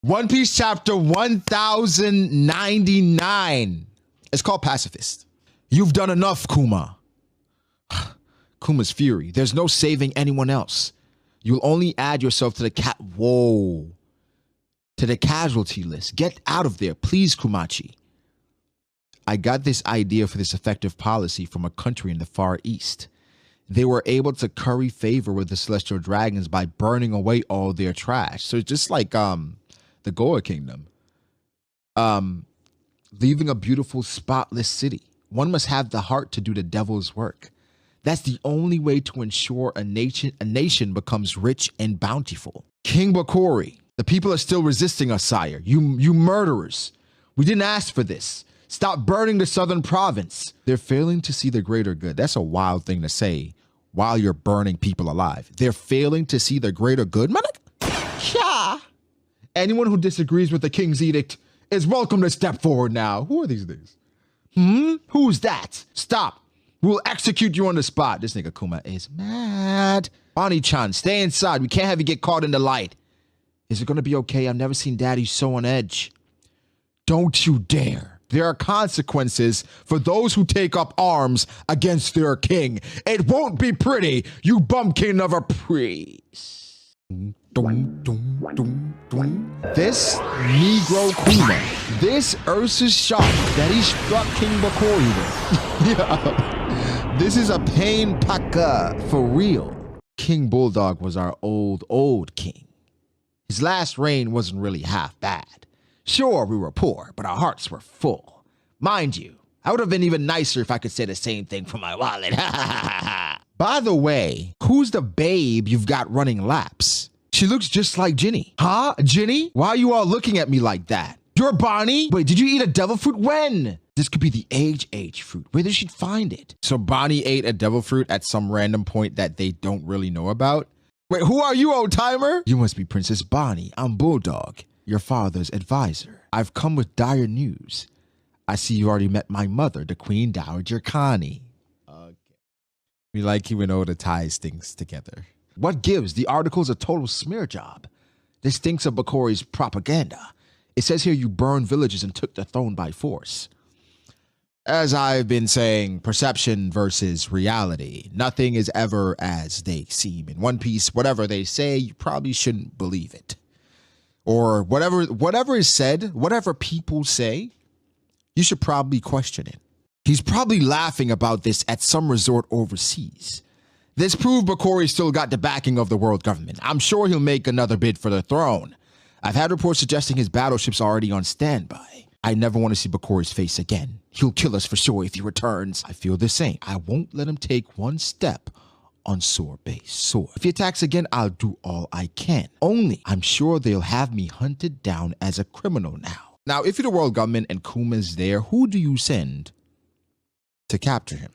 One Piece chapter 1099. It's called Pacifist. You've done enough, Kuma. Kuma's fury. There's no saving anyone else. You'll only add yourself to the to the casualty list. Get out of there, please, Kumachi. I got this idea for this effective policy from a country in the Far East. They were able to curry favor with the Celestial Dragons by burning away all their trash. So it's just like the Goa Kingdom. Leaving a beautiful, spotless city. One must have the heart to do the devil's work. That's the only way to ensure a nation becomes rich and bountiful. King Bakori, the people are still resisting us, sire. You murderers. We didn't ask for this. Stop burning the southern province. They're failing to see the greater good. That's a wild thing to say while you're burning people alive. They're failing to see the greater good? Yeah. Anyone who disagrees with the king's edict is welcome to step forward now. Who are these things? Who's that? Stop. We'll execute you on the spot. This nigga Kuma is mad. Bonnie-chan, stay inside. We can't have you get caught in the light. Is it going to be okay? I've never seen Daddy so on edge. Don't you dare. There are consequences for those who take up arms against their king. It won't be pretty, you bumpkin of a priest. This Negro Kuma, this Ursus shock that he struck King Bakori with. Yeah. This is a pain paka for real. King Bulldog was our old king. His last reign wasn't really half bad. Sure, we were poor, but our hearts were full. Mind you, I would have been even nicer if I could say the same thing for my wallet. By the way, who's the babe you've got running laps? She looks just like Ginny. Huh? Ginny? Why are you all looking at me like that? You're Bonnie? Wait, did you eat a devil fruit? When? This could be the age fruit. Where did she find it? So Bonnie ate a devil fruit at some random point that they don't really know about? Wait, who are you, old timer? You must be Princess Bonnie. I'm Bulldog, your father's advisor. I've come with dire news. I see you already met my mother, the Queen Dowager Connie. Okay. We like keeping all the ties things together. What gives? The article's a total smear job. This stinks of Bakori's propaganda. It says here you burned villages and took the throne by force. As I've been saying, perception versus reality. Nothing is ever as they seem. In One Piece, whatever they say, you probably shouldn't believe it. Or whatever is said, whatever people say, you should probably question it. He's probably laughing about this at some resort overseas. This proved Bakori still got the backing of the world government. I'm sure he'll make another bid for the throne. I've had reports suggesting his battleship's already on standby. I never want to see Bakori's face again. He'll kill us for sure if he returns. I feel the same. I won't let him take one step on Sorbet's sword. If he attacks again, I'll do all I can. Only, I'm sure they'll have me hunted down as a criminal now. Now, if you're the world government and Kuma's there, who do you send to capture him?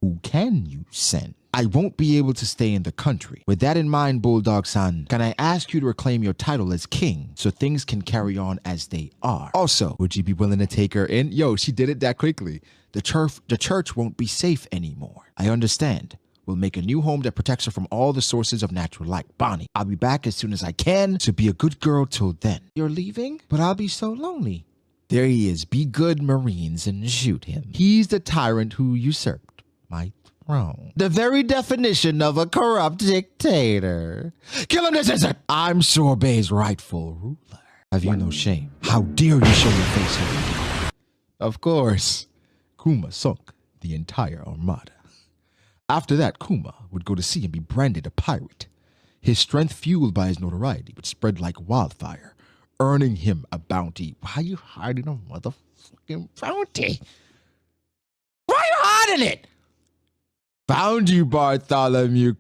Who can you send? I won't be able to stay in the country. With that in mind, Bulldog-san, can I ask you to reclaim your title as king so things can carry on as they are? Also, would you be willing to take her in? Yo, she did it that quickly. The church won't be safe anymore. I understand. We'll make a new home that protects her from all the sources of natural light. Bonnie, I'll be back as soon as I can, so be a good girl till then. You're leaving? But I'll be so lonely. There he is. Be good, Marines, and shoot him. He's the tyrant who usurped my throne. The very definition of a corrupt dictator. Kill him, this isn't. I'm Sorbet's rightful ruler. Have you no shame? How dare you show your face here? Of course, Kuma sunk the entire armada. After that, Kuma would go to sea and be branded a pirate. His strength, fueled by his notoriety, would spread like wildfire, earning him a bounty. Why are you hiding a motherfucking bounty? Why are you hiding it? Found you, Bartholomew.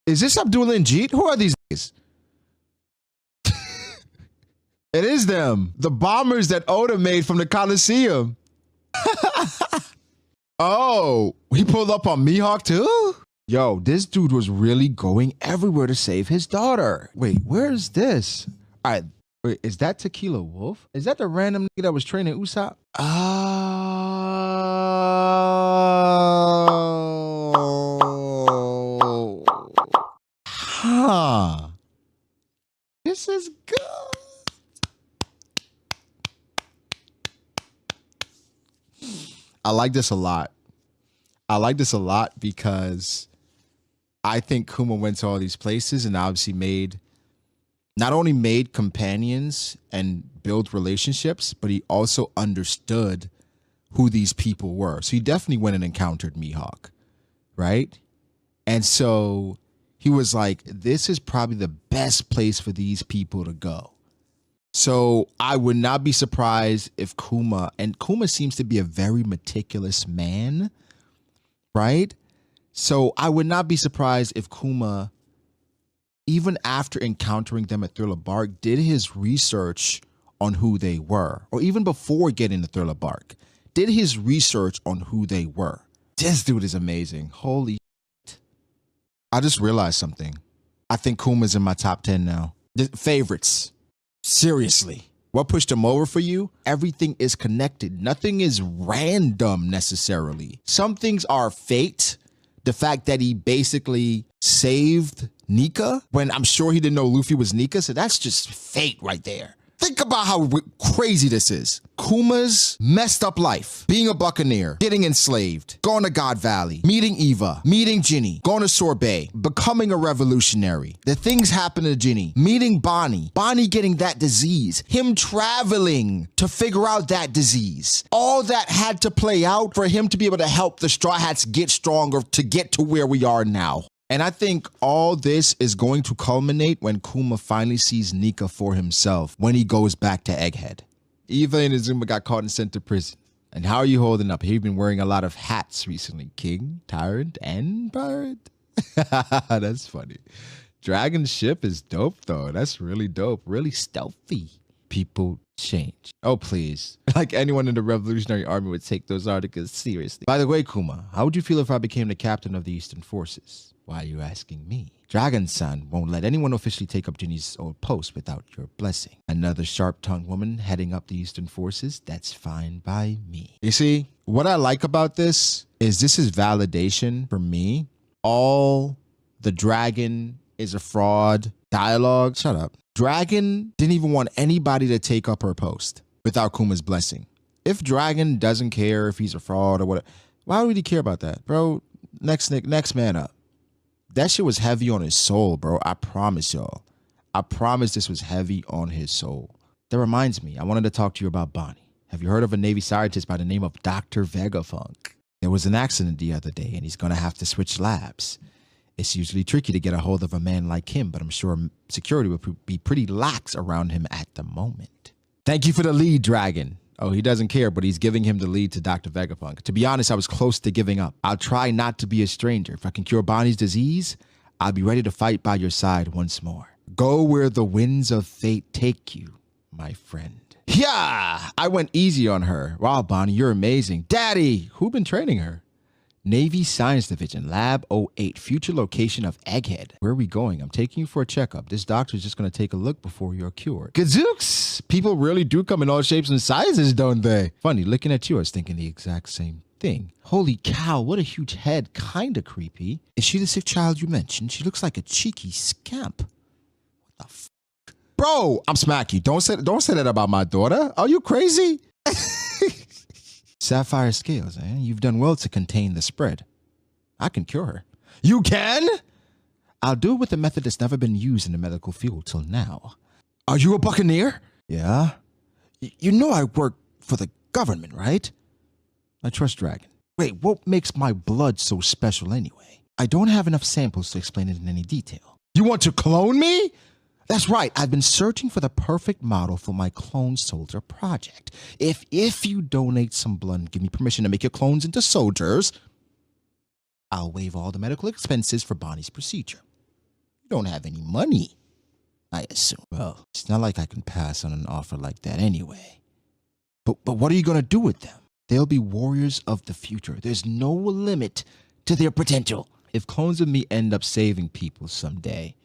Is this Abdullah and Jeet? Who are these guys? It is them. The bombers that Oda made from the Coliseum. Oh, he pulled up on Mihawk too? Yo, this dude was really going everywhere to save his daughter. Wait, where is this? All right, wait, is that Tequila Wolf? Is that the random nigga that was training Usopp? Oh. Huh. This is good. I like this a lot. I like this a lot because I think Kuma went to all these places and obviously not only made companions and built relationships, but he also understood who these people were. So he definitely went and encountered Mihawk, right? And so he was like, this is probably the best place for these people to go. So I would not be surprised if Kuma seems to be a very meticulous man, right? So I would not be surprised if Kuma, even after encountering them at Thriller Bark, did his research on who they were, or even before getting to Thriller Bark, did his research on who they were. This dude is amazing. Holy shit. I just realized something. I think Kuma's in my top 10 now. Favorites. Seriously. What pushed him over for you? Everything is connected. Nothing is random necessarily. Some things are fate. The fact that he basically saved Nika when I'm sure he didn't know Luffy was Nika. So that's just fate right there. Think about how crazy this is. Kuma's messed up life, being a buccaneer, getting enslaved, going to God Valley, meeting Eva, meeting Ginny, going to Sorbet, becoming a revolutionary. The things happen to Ginny, meeting Bonnie, Bonnie getting that disease, him traveling to figure out that disease. All that had to play out for him to be able to help the Straw Hats get stronger to get to where we are now. And I think all this is going to culminate when Kuma finally sees Nika for himself when he goes back to Egghead. Eva and Azuma got caught and sent to prison. And how are you holding up? You've been wearing a lot of hats recently. King, tyrant, and pirate. That's funny. Dragon ship is dope, though. That's really dope. Really stealthy. People change. Oh, please. Like anyone in the Revolutionary Army would take those articles seriously. By the way, Kuma, how would you feel if I became the captain of the Eastern Forces? Why are you asking me? Dragon-san won't let anyone officially take up Ginny's old post without your blessing. Another sharp-tongued woman heading up the Eastern Forces? That's fine by me. You see, what I like about this is validation for me. All the dragon is a fraud dialogue. Shut up. Dragon didn't even want anybody to take up her post without Kuma's blessing. If Dragon doesn't care if he's a fraud or whatever, why would he care about that? Bro, next man up. That shit was heavy on his soul, bro. I promise y'all. I promise this was heavy on his soul. That reminds me, I wanted to talk to you about Bonnie. Have you heard of a Navy scientist by the name of Dr. Vegapunk? There was an accident the other day, and he's going to have to switch labs. It's usually tricky to get a hold of a man like him, but I'm sure security would be pretty lax around him at the moment. Thank you for the lead, Dragon. Oh, he doesn't care, but he's giving him the lead to Dr. Vegapunk. To be honest, I was close to giving up. I'll try not to be a stranger. If I can cure Bonnie's disease, I'll be ready to fight by your side once more. Go where the winds of fate take you, my friend. Yeah, I went easy on her. Wow, Bonnie, you're amazing. Daddy, who been training her? Navy Science Division, Lab 08, future location of Egghead. Where are we going? I'm taking you for a checkup. This doctor's just going to take a look before you're cured. Gazooks! People really do come in all shapes and sizes, don't they? Funny, looking at you, I was thinking the exact same thing. Holy cow, what a huge head. Kinda creepy. Is she the sick child you mentioned? She looks like a cheeky scamp. What the f***? Bro, I'm smacking you. Don't say that about my daughter. Are you crazy? Sapphire scales, eh? You've done well to contain the spread. I can cure her. You can? I'll do it with a method that's never been used in the medical field till now. Are you a buccaneer? Yeah. You know I work for the government, right? I trust Dragon. Wait, what makes my blood so special anyway? I don't have enough samples to explain it in any detail. You want to clone me? That's right. I've been searching for the perfect model for my clone soldier project. If you donate some blood and give me permission to make your clones into soldiers, I'll waive all the medical expenses for Bonnie's procedure. You don't have any money, I assume. Well, it's not like I can pass on an offer like that anyway. But what are you going to do with them? They'll be warriors of the future. There's no limit to their potential. If clones of me end up saving people someday,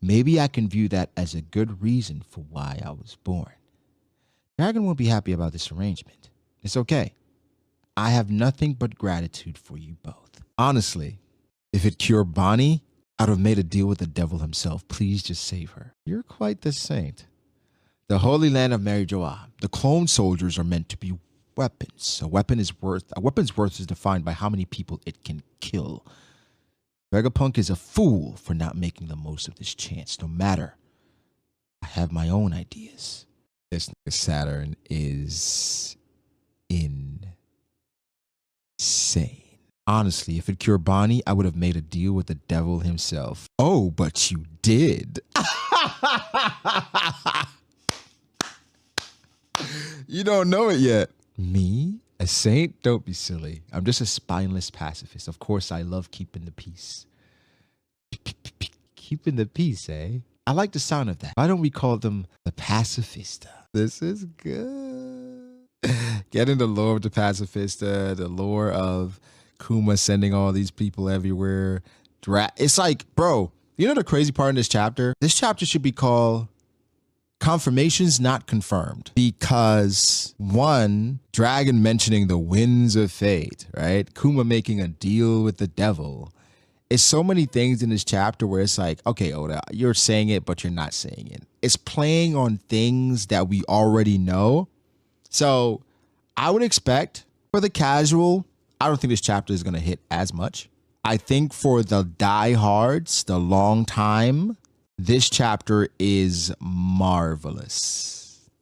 maybe I can view that as a good reason for why I was born. Dragon won't be happy about this arrangement. It's okay. I have nothing but gratitude for you both. Honestly, if it cured Bonnie, I'd have made a deal with the devil himself. Please just save her. You're quite the saint. The Holy Land of Mary Joa. The clone soldiers are meant to be weapons. A weapon's worth is defined by how many people it can kill. Vegapunk is a fool for not making the most of this chance, no matter. I have my own ideas. This Saturn is insane. Honestly, if it cured Bonnie, I would have made a deal with the devil himself. Oh, but you did. You don't know it yet. Me? A saint? Don't be silly. I'm just a spineless pacifist. Of course, I love keeping the peace. Keeping the peace, eh? I like the sound of that. Why don't we call them the Pacifista? This is good. Getting the lore of the Pacifista, the lore of Kuma sending all these people everywhere. It's like, bro, you know the crazy part in this chapter? This chapter should be called Confirmations Not Confirmed, because one, Dragon mentioning the winds of fate, right? Kuma making a deal with the devil. It's so many things in this chapter where it's like, okay, Oda, you're saying it, but you're not saying it. It's playing on things that we already know. So I would expect for the casual, I don't think this chapter is going to hit as much. I think for the diehards, the long time, this chapter is marvelous.